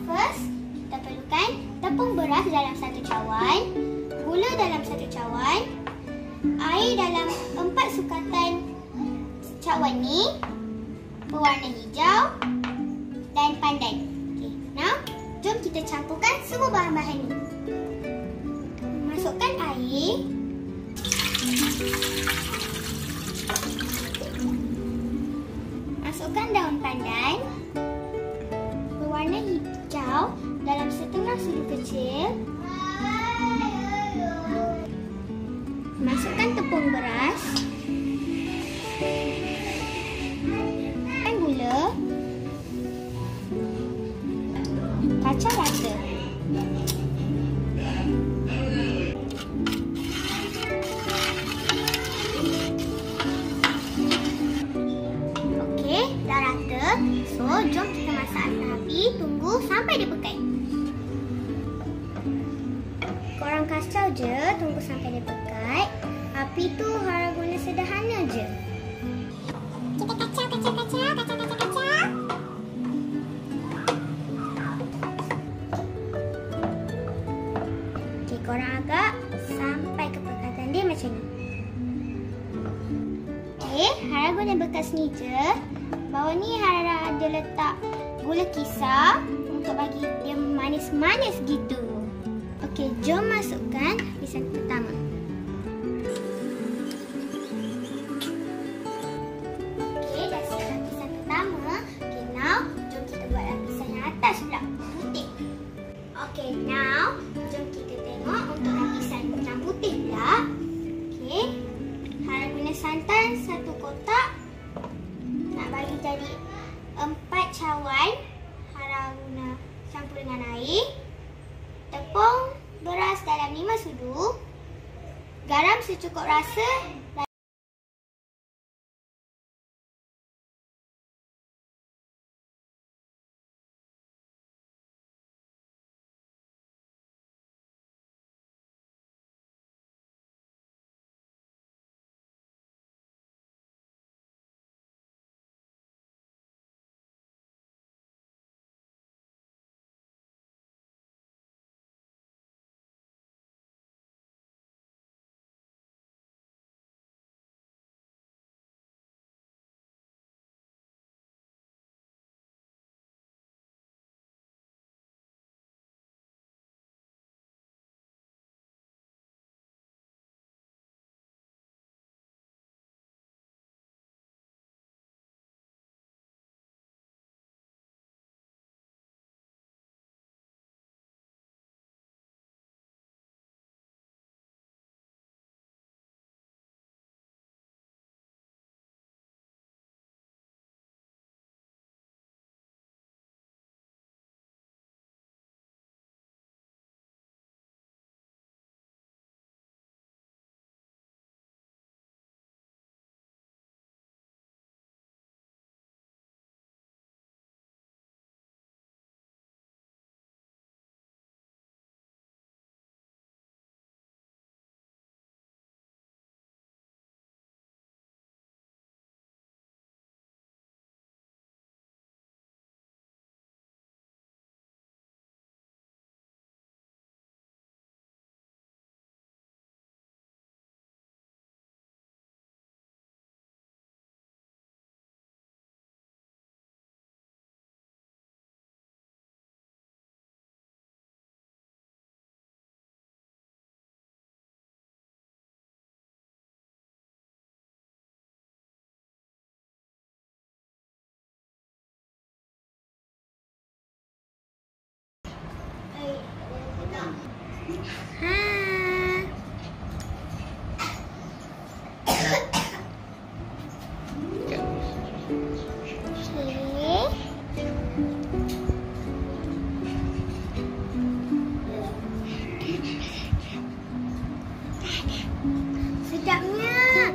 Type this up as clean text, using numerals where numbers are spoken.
First, kita perlukan tepung beras dalam 1 cawan, gula dalam 1 cawan, air dalam 4 sukatan cawan ni, berwarna hijau dan pandan. Okay, now jom kita campurkan semua bahan-bahan ni. Masukkan air. Masukkan daun pandan berwarna hijau dalam setengah sudu kecil. Masukkan tepung beras dan gula. Kacau rata. Okey, dah rata. So, jom kita masak atas api. Tunggu sampai dia pekat. Korang kacau je, tunggu sampai dia pekat. Api tu harap guna sederhana je. Kita kacau. Okey, korang agak sampai kepekatan dia macam ni. Okey, harap guna bekas ni je. Bawah ni harap ada letak gula kisar untuk bagi dia manis-manis gitu. Okey, jom masukkan lapisan pertama. Okey, dah siap lapisan pertama. Okey, now jom kita buat lapisan yang atas pula, putih. Okey, now jom kita tengok untuk lapisan yang putih pula. Okey, harap guna santan 1 kotak. Nak bagi jadi 4 cawan, harap guna campur dengan air. Tepung beras dalam 5 sudu. Garam secukup rasa. Sedapnya.